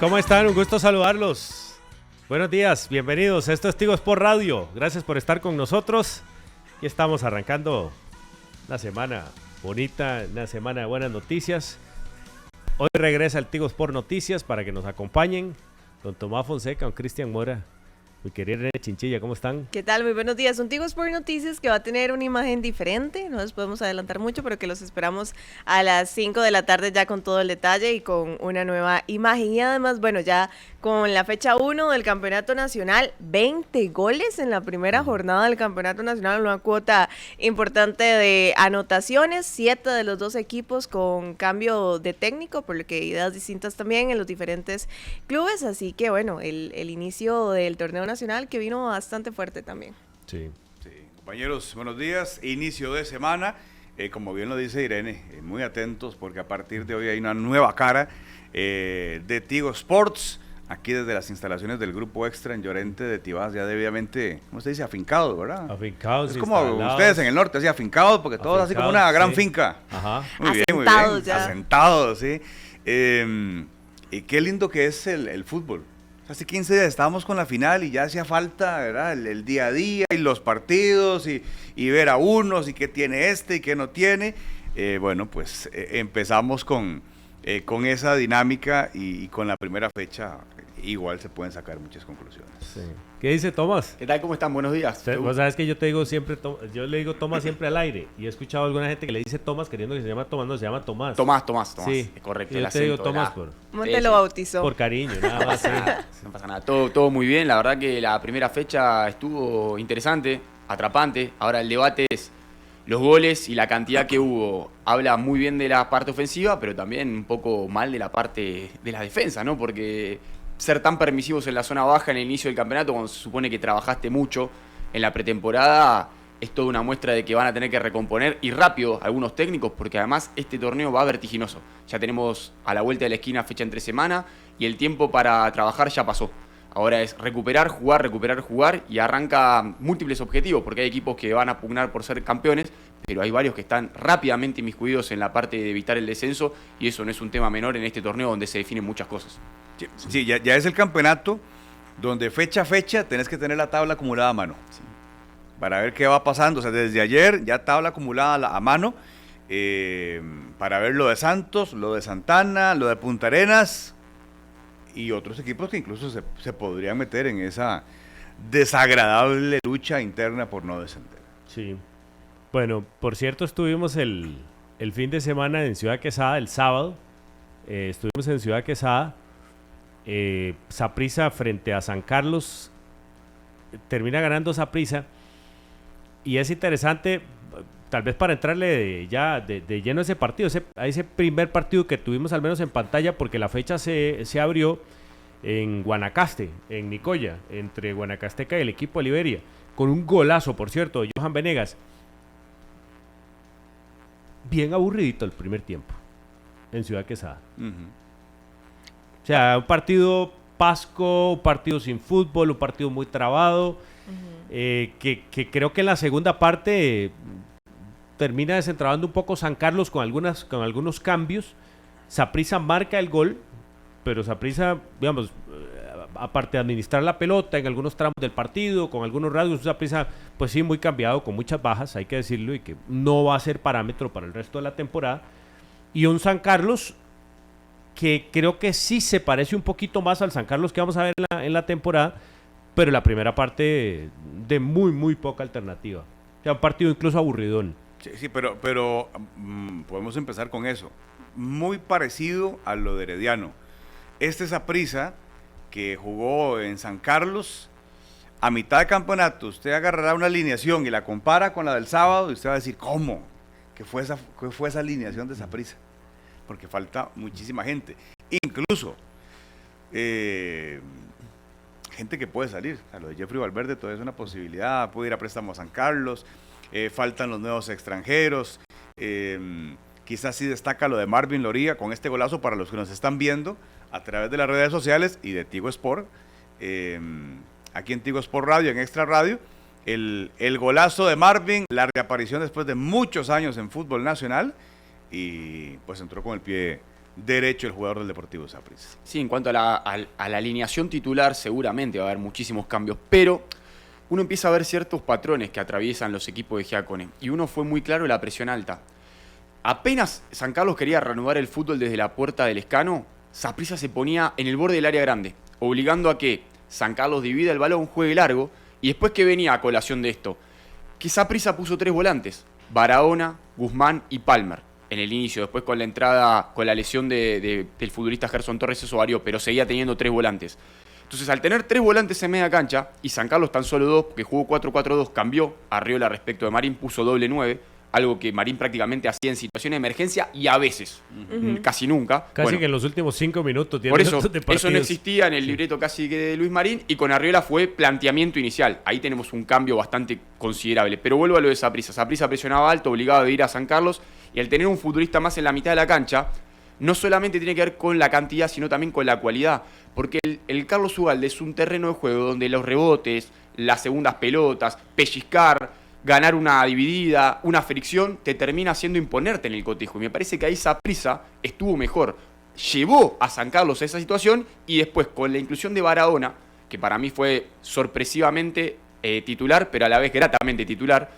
¿Cómo están? Un gusto saludarlos. Buenos días, bienvenidos. Esto es Tigo Sport Radio. Gracias por estar con nosotros. Y estamos arrancando una semana bonita, una semana de buenas noticias. Hoy regresa el Tigo Sport Noticias para que nos acompañen don Tomás Fonseca, don Cristian Mora. Mi querida René Chinchilla, ¿cómo están? ¿Qué tal? Muy buenos días. Un Tigo Sport Noticias que va a tener una imagen diferente. No les podemos adelantar mucho, pero que los esperamos a las 5 de la tarde ya con todo el detalle y con una nueva imagen. Y además, bueno, ya con la fecha 1 del Campeonato Nacional, 20 goles en la primera jornada del Campeonato Nacional, una cuota importante de anotaciones, 7 de los 2 equipos con cambio de técnico, por lo que ideas distintas también en los diferentes clubes. Así que bueno, el inicio del torneo nacional que vino bastante fuerte también. Sí. Compañeros, buenos días. Inicio de semana. Como bien lo dice Irene, muy atentos porque a partir de hoy hay una nueva cara de Tigo Sports. Aquí desde las instalaciones del Grupo Extra en Llorente de Tibás, ya debidamente, ¿cómo se dice? Afincados, ¿verdad? Afincados. Es como ustedes en el norte, así afincados, porque todos así como una gran finca. Ajá. Muy bien, muy bien. Ya. Asentados, sí. Y qué lindo que es el fútbol. Hace 15 días estábamos con la final y ya hacía falta, ¿verdad? El día a día y los partidos y ver a unos y qué tiene este y qué no tiene. Bueno, pues empezamos con esa dinámica y con la primera fecha igual se pueden sacar muchas conclusiones. Sí. ¿Qué dice Tomás? ¿Qué tal? ¿Cómo están? Buenos días. Vos sabes que yo te digo siempre, yo le digo Tomás siempre al aire y he escuchado a alguna gente que le dice Tomás queriendo que se llama Tomás, no, se llama Tomás. Tomás. Sí, es correcto. Yo te digo Tomás ¿Cómo te lo bautizó? Por cariño, nada más. No pasa nada, todo muy bien. La verdad que la primera fecha estuvo interesante, atrapante. Ahora el debate es los goles y la cantidad que hubo. Habla muy bien de la parte ofensiva, pero también un poco mal de la parte de la defensa, ¿no? Porque ser tan permisivos en la zona baja en el inicio del campeonato, cuando se supone que trabajaste mucho en la pretemporada, es toda una muestra de que van a tener que recomponer y rápido algunos técnicos, porque además este torneo va vertiginoso. Ya tenemos a la vuelta de la esquina fecha entre semana y el tiempo para trabajar ya pasó. Ahora es recuperar, jugar y arranca múltiples objetivos, porque hay equipos que van a pugnar por ser campeones, pero hay varios que están rápidamente inmiscuidos en la parte de evitar el descenso y eso no es un tema menor en este torneo donde se definen muchas cosas. Sí, ya es el campeonato donde fecha a fecha tenés que tener la tabla acumulada a mano. Sí. Para ver qué va pasando. O sea, desde ayer ya tabla acumulada a mano para ver lo de Santos, lo de Santana, lo de Punta Arenas y otros equipos que incluso se podrían meter en esa desagradable lucha interna por no descender. Sí. Bueno, por cierto, estuvimos el fin de semana en Ciudad Quesada, el sábado. Estuvimos en Ciudad Quesada. Saprissa frente a San Carlos. Termina ganando Saprissa. Y es interesante, tal vez para entrarle de lleno a ese partido, a ese primer partido que tuvimos al menos en pantalla, porque la fecha se abrió en Guanacaste, en Nicoya, entre Guanacasteca y el equipo de Liberia, con un golazo, por cierto, de Johan Venegas. Bien aburridito el primer tiempo en Ciudad Quesada. O sea, un partido pasco, un partido sin fútbol, un partido muy trabado, que creo que en la segunda parte termina desentrabando un poco San Carlos con algunos cambios. Saprissa marca el gol, pero Saprissa, digamos, aparte de administrar la pelota en algunos tramos del partido, con algunos rasgos, Saprissa, pues sí, muy cambiado, con muchas bajas, hay que decirlo, y que no va a ser parámetro para el resto de la temporada. Y un San Carlos que creo que sí se parece un poquito más al San Carlos que vamos a ver en la temporada, pero la primera parte de muy poca alternativa. O sea, un partido incluso aburridón. Sí, pero podemos empezar con eso. Muy parecido a lo de Herediano. Saprissa que jugó en San Carlos, a mitad de campeonato, usted agarrará una alineación y la compara con la del sábado y usted va a decir, ¿cómo? ¿Qué fue esa alineación de Saprissa? Porque falta muchísima gente. Incluso gente que puede salir. O sea, lo de Jeffrey Valverde todavía es una posibilidad. Puede ir a préstamo a San Carlos. Faltan los nuevos extranjeros. Quizás sí destaca lo de Marvin Loría con este golazo para los que nos están viendo a través de las redes sociales y de Tigo Sport. Aquí en Tigo Sport Radio, en Extra Radio. El golazo de Marvin, la reaparición después de muchos años en fútbol nacional. Y pues entró con el pie derecho el jugador del Deportivo Saprissa. Sí, en cuanto a la alineación titular, seguramente va a haber muchísimos cambios, pero uno empieza a ver ciertos patrones que atraviesan los equipos de Giacone, y uno fue muy claro: la presión alta. Apenas San Carlos quería reanudar el fútbol desde la puerta del Escano, Saprissa se ponía en el borde del área grande, obligando a que San Carlos divida el balón, juegue largo, y después, que venía a colación de esto, que Saprissa puso 3 volantes: Barahona, Guzmán y Palmer en el inicio. Después, con la entrada, con la lesión del futbolista Gerson Torres, eso varió, pero seguía teniendo 3 volantes. Entonces, al tener 3 volantes en media cancha y San Carlos tan solo 2, porque jugó 4-4-2, cambió Arriola respecto de Marín, puso doble 9, algo que Marín prácticamente hacía en situaciones de emergencia y a veces, casi nunca. Casi que en los últimos 5 minutos. Por eso no existía en el libreto casi que de Luis Marín, y con Arriola fue planteamiento inicial. Ahí tenemos un cambio bastante considerable. Pero vuelvo a lo de Saprissa. Saprissa presionaba alto, obligado a ir a San Carlos, y al tener un futbolista más en la mitad de la cancha, no solamente tiene que ver con la cantidad, sino también con la cualidad. Porque el Carlos Ugalde es un terreno de juego donde los rebotes, las segundas pelotas, pellizcar, ganar una dividida, una fricción, te termina haciendo imponerte en el cotejo. Y me parece que ahí Saprissa estuvo mejor. Llevó a San Carlos a esa situación, y después, con la inclusión de Barahona, que para mí fue sorpresivamente titular, pero a la vez gratamente titular,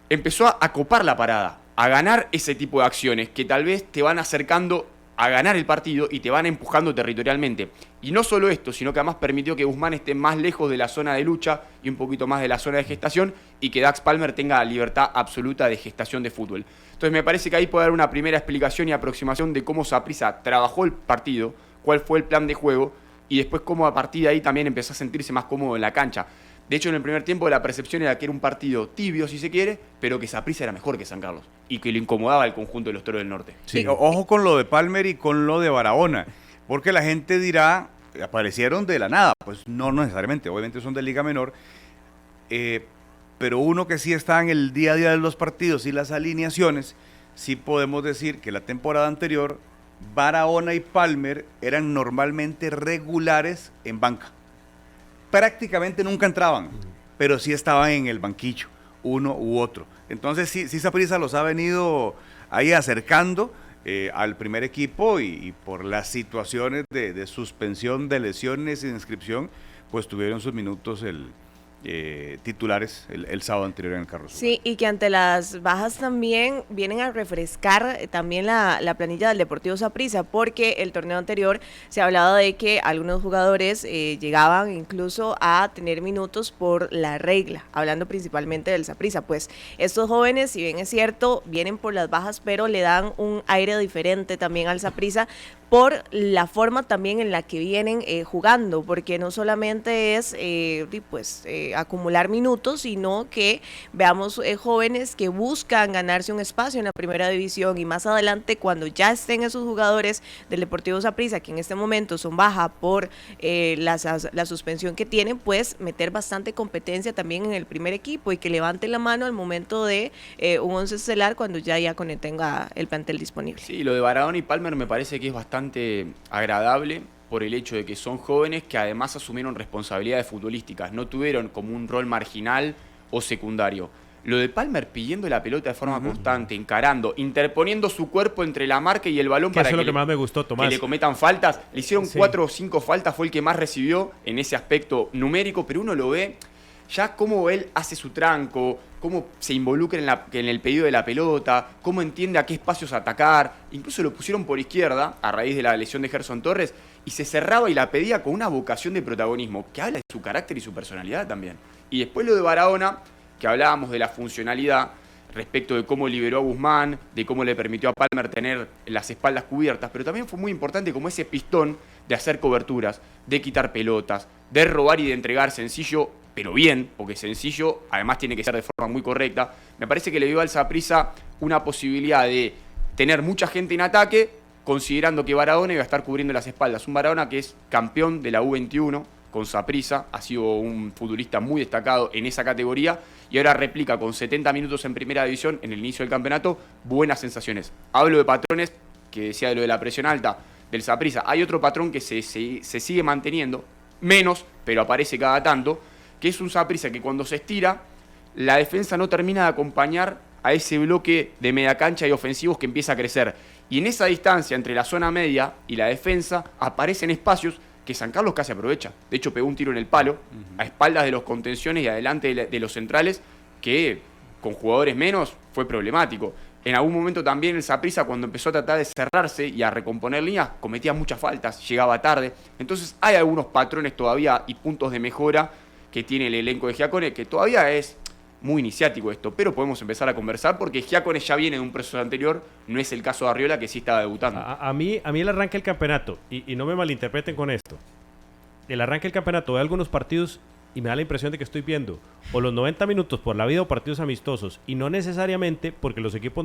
empezó a copar la parada, a ganar ese tipo de acciones que tal vez te van acercando a ganar el partido y te van empujando territorialmente. Y no solo esto, sino que además permitió que Guzmán esté más lejos de la zona de lucha y un poquito más de la zona de gestación, y que Dax Palmer tenga libertad absoluta de gestación de fútbol. Entonces me parece que ahí puede haber una primera explicación y aproximación de cómo Saprissa trabajó el partido, cuál fue el plan de juego, y después cómo a partir de ahí también empezó a sentirse más cómodo en la cancha. De hecho, en el primer tiempo la percepción era que era un partido tibio, si se quiere, pero que Saprissa era mejor que San Carlos y que lo incomodaba al conjunto de los Toros del Norte. Sí, ojo con lo de Palmer y con lo de Barahona, porque la gente dirá, aparecieron de la nada. Pues no necesariamente, obviamente son de Liga Menor, pero uno que sí está en el día a día de los partidos y las alineaciones, sí podemos decir que la temporada anterior Barahona y Palmer eran normalmente regulares en banca. Prácticamente nunca entraban, pero sí estaban en el banquillo, uno u otro. Entonces sí Saprissa los ha venido ahí acercando al primer equipo, y por las situaciones de suspensión, de lesiones y de inscripción, pues tuvieron sus minutos titulares el sábado anterior en el Carlos. Sí, y que ante las bajas también vienen a refrescar también la planilla del Deportivo Saprissa, porque el torneo anterior se hablaba de que algunos jugadores llegaban incluso a tener minutos por la regla, hablando principalmente del Saprissa. Pues estos jóvenes, si bien es cierto, vienen por las bajas, pero le dan un aire diferente también al Saprissa, por la forma también en la que vienen jugando, porque no solamente es acumular minutos, sino que veamos jóvenes que buscan ganarse un espacio en la primera división, y más adelante, cuando ya estén esos jugadores del Deportivo Saprissa, que en este momento son baja por la suspensión que tienen, pues meter bastante competencia también en el primer equipo, y que levanten la mano al momento de un once estelar, cuando ya tenga el plantel disponible. Sí, lo de Barahona y Palmer me parece que es bastante agradable, por el hecho de que son jóvenes que además asumieron responsabilidades futbolísticas, no tuvieron como un rol marginal o secundario. Lo de Palmer pidiendo la pelota de forma constante, encarando, interponiendo su cuerpo entre la marca y el balón para eso es lo que más me gustó, Tomás. Que le cometan faltas. Le hicieron 4 o 5 faltas, fue el que más recibió en ese aspecto numérico, pero uno lo ve ya cómo él hace su tranco, cómo se involucra en el pedido de la pelota, cómo entiende a qué espacios atacar. Incluso lo pusieron por izquierda a raíz de la lesión de Gerson Torres, y se cerraba y la pedía con una vocación de protagonismo que habla de su carácter y su personalidad también. Y después lo de Barahona, que hablábamos de la funcionalidad respecto de cómo liberó a Guzmán, de cómo le permitió a Palmer tener las espaldas cubiertas, pero también fue muy importante como ese pistón de hacer coberturas, de quitar pelotas, de robar y de entregar sencillo, pero bien, porque sencillo además tiene que ser de forma muy correcta. Me parece que le dio al Saprissa una posibilidad de tener mucha gente en ataque, considerando que Barahona iba a estar cubriendo las espaldas. Un Barahona que es campeón de la U21 con Saprissa, ha sido un futbolista muy destacado en esa categoría, y ahora replica con 70 minutos en primera división en el inicio del campeonato buenas sensaciones. Hablo de patrones, que decía de lo de la presión alta del Saprissa. Hay otro patrón que se sigue manteniendo, menos, pero aparece cada tanto, que es un Saprissa que cuando se estira, la defensa no termina de acompañar a ese bloque de media cancha y ofensivos que empieza a crecer. Y en esa distancia entre la zona media y la defensa aparecen espacios que San Carlos casi aprovecha. De hecho, pegó un tiro en el palo, a espaldas de los contenciones y adelante de los centrales, que con jugadores menos fue problemático. En algún momento también el Saprissa, cuando empezó a tratar de cerrarse y a recomponer líneas, cometía muchas faltas, llegaba tarde. Entonces hay algunos patrones todavía y puntos de mejora que tiene el elenco de Giacone, que todavía es muy iniciático esto, pero podemos empezar a conversar porque Giacone ya viene de un proceso anterior, no es el caso de Arriola, que sí estaba debutando. A mí el arranque del campeonato, y no me malinterpreten con esto, el arranque del campeonato de algunos partidos y me da la impresión de que estoy viendo o los 90 minutos por la vida o partidos amistosos y no necesariamente porque los equipos